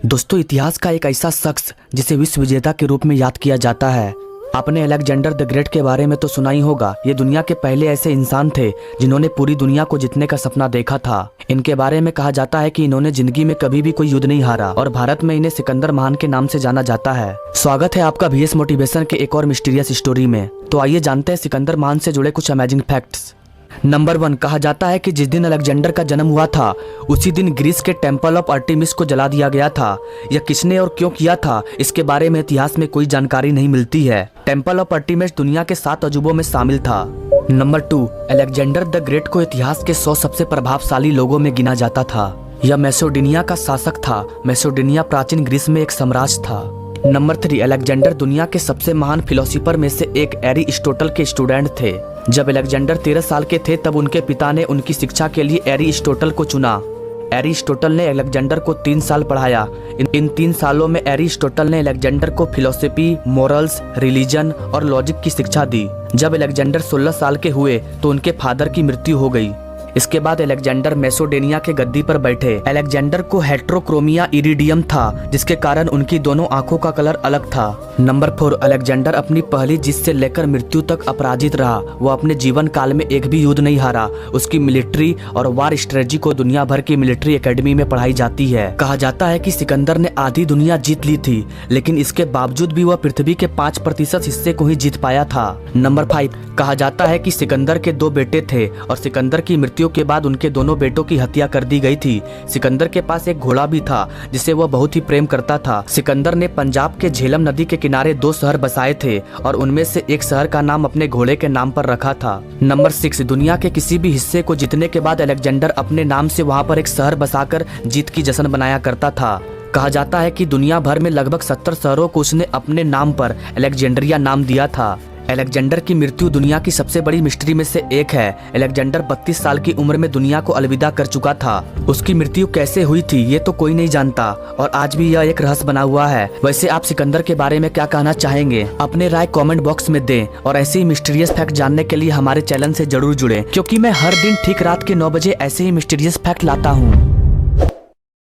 दोस्तों, इतिहास का एक ऐसा शख्स जिसे विश्व विजेता के रूप में याद किया जाता है। आपने अलेक्जेंडर द ग्रेट के बारे में तो सुना ही होगा। ये दुनिया के पहले ऐसे इंसान थे जिन्होंने पूरी दुनिया को जीतने का सपना देखा था। इनके बारे में कहा जाता है कि इन्होंने जिंदगी में कभी भी कोई युद्ध नहीं हारा और भारत में इन्हें सिकंदर महान के नाम से जाना जाता है। स्वागत है आपका VS मोटिवेशन के एक और मिस्टीरियस स्टोरी में। तो आइए जानते हैं सिकंदर महान से जुड़े कुछ अमेजिंग फैक्ट्स। नंबर 1, कहा जाता है कि जिस दिन अलेक्जेंडर का जन्म हुआ था उसी दिन ग्रीस के टेम्पल ऑफ आर्टेमिस को जला दिया गया था। यह किसने और क्यों किया था, इसके बारे में इतिहास में कोई जानकारी नहीं मिलती है। टेम्पल ऑफ आर्टेमिस दुनिया के 7 अजूबों में शामिल था। नंबर 2, अलेक्जेंडर द ग्रेट को इतिहास के 100 सबसे प्रभावशाली लोगों में गिना जाता था। यह मैसेडोनिया का शासक था। मैसेडोनिया प्राचीन ग्रीस में एक साम्राज्य था। नंबर 3, अलेक्जेंडर दुनिया के सबसे महान फिलोसोफर में से एक एरिस्टोटल के स्टूडेंट थे। जब अलेक्जेंडर 13 साल के थे तब उनके पिता ने उनकी शिक्षा के लिए एरिस्टोटल को चुना। एरिस्टोटल ने अलेक्जेंडर को 3 साल पढ़ाया। इन 3 सालों में एरिस्टोटल ने अलेक्जेंडर को फिलोसफी, मोरल्स, रिलीजन और लॉजिक की शिक्षा दी। जब अलेक्जेंडर 16 साल के हुए तो उनके फादर की मृत्यु हो गई। इसके बाद अलेक्जेंडर मैसेडोनिया के गद्दी पर बैठे। अलेक्जेंडर को हेट्रोक्रोमिया इरिडियम था, जिसके कारण उनकी दोनों आंखों का कलर अलग था। नंबर 4, अलेक्जेंडर अपनी पहली जीत से लेकर मृत्यु तक अपराजित रहा। वो अपने जीवन काल में एक भी युद्ध नहीं हारा। उसकी मिलिट्री और वार स्ट्रेटजी को दुनिया भर की मिलिट्री एकेडमी में पढ़ाई जाती है। कहा जाता है कि सिकंदर ने आधी दुनिया जीत ली थी, लेकिन इसके बावजूद भी वह पृथ्वी के 5% हिस्से को ही जीत पाया था। नंबर 5, कहा जाता है कि सिकंदर के 2 बेटे थे और सिकंदर की मृत्यु के बाद उनके दोनों बेटों की हत्या कर दी गई थी। सिकंदर के पास एक घोड़ा भी था जिसे वह बहुत ही प्रेम करता था। सिकंदर ने पंजाब के झेलम नदी के किनारे 2 शहर बसाए थे और उनमें से एक शहर का नाम अपने घोड़े के नाम पर रखा था। नंबर 6, दुनिया के किसी भी हिस्से को जीतने के बाद अलेक्जेंडर अपने नाम से वहां पर एक शहर बसाकर जीत की जश्न बनाया करता था। कहा जाता है कि दुनिया भर में लगभग 70 शहरों को उसने अपने नाम पर अलेक्जेंड्रिया नाम दिया था। अलेक्जेंडर की मृत्यु दुनिया की सबसे बड़ी मिस्ट्री में से एक है। अलेक्जेंडर 32 साल की उम्र में दुनिया को अलविदा कर चुका था। उसकी मृत्यु कैसे हुई थी ये तो कोई नहीं जानता और आज भी यह एक रहस्य बना हुआ है। वैसे आप सिकंदर के बारे में क्या कहना चाहेंगे? अपने राय कमेंट बॉक्स में दें और ऐसे ही मिस्टीरियस फैक्ट जानने के लिए हमारे चैनल से जरूर जुड़े, क्योंकि मैं हर दिन ठीक रात के 9 बजे ऐसे ही मिस्टीरियस फैक्ट लाता हूँ।